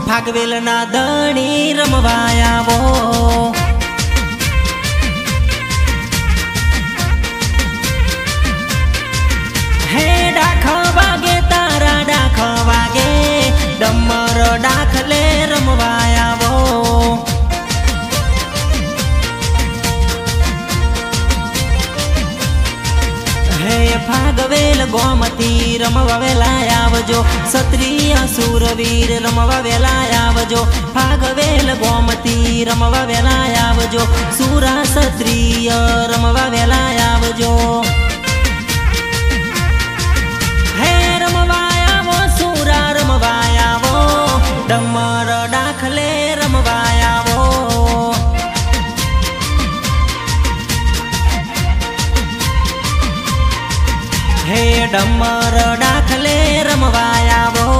भागवेल ना दणी रमवायावो हे डाख वागे तारा डाख वागे डमर डाखले रमवायावो हे भागवेल गोमती रमवा वेला आवजो क्षत्रिय सूरवीर रमवा वेला आवजो भागवेल गोमती रमवा वेला आवजो सूरा क्षत्रिय रमवा वेला आवजो हे रमवायावो सूरा रमवायावो डमर डाखले रमवायावो हे डमर डाखले रमवायावो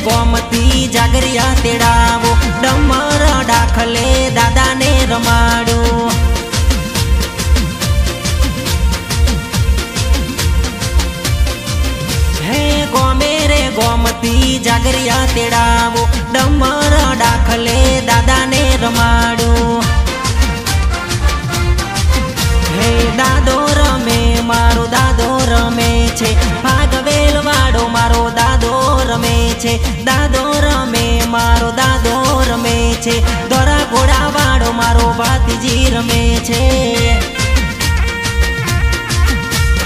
गोमती जागरिया तेड़ावो डमर डाखले दादा ने रमाड़ो हे गोमेरे गोमती जागरिया तेड़ावो डमर डाखले दादा ने रमाड़ो हे दादो रमे मारो दादो रमे छे भागवेल वाड़ो मारो दादो रमे छे दादो रमे मारो दादो रमे छे दोरा घोड़ा वाड़ो मारो भातीजी रमे छे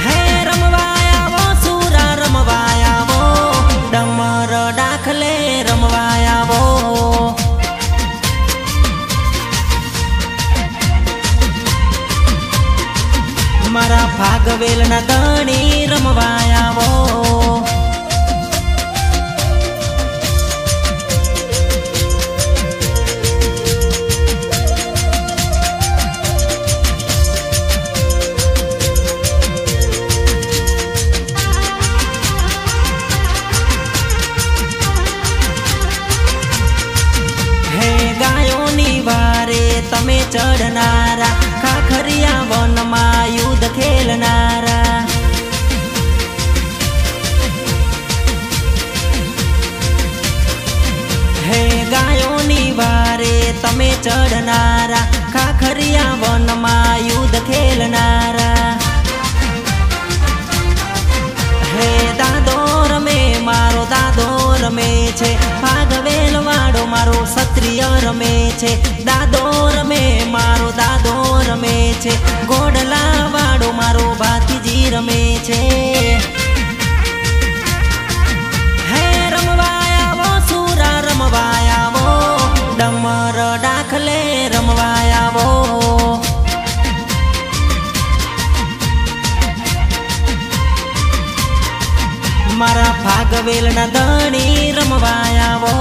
हे रमवायावो सूरा रमवायावो डमर डाखले रमवायावो मारा भागवेल ना दणी रमवायावो हे गायोनी वारे तमे चढ़नारा खाखरिया वन में युद्ध खेलनारा हे गायोनी वारे तमे चढ़नारा खाखरिया वन में युद्ध खेलनारा हे दादो रमे मारो दादो रमे छे भागवेल वाड़ो मारो क्षत्रिय रमे छे दादो रमे मारो दादो रमे छे घोड़ला वाड़ो मारो भातीजी रमे छे हे रमवायावो सूरा रमवायावो डमर डाखले रमवायावो मारा भागवेल ना दणी रमवायावो।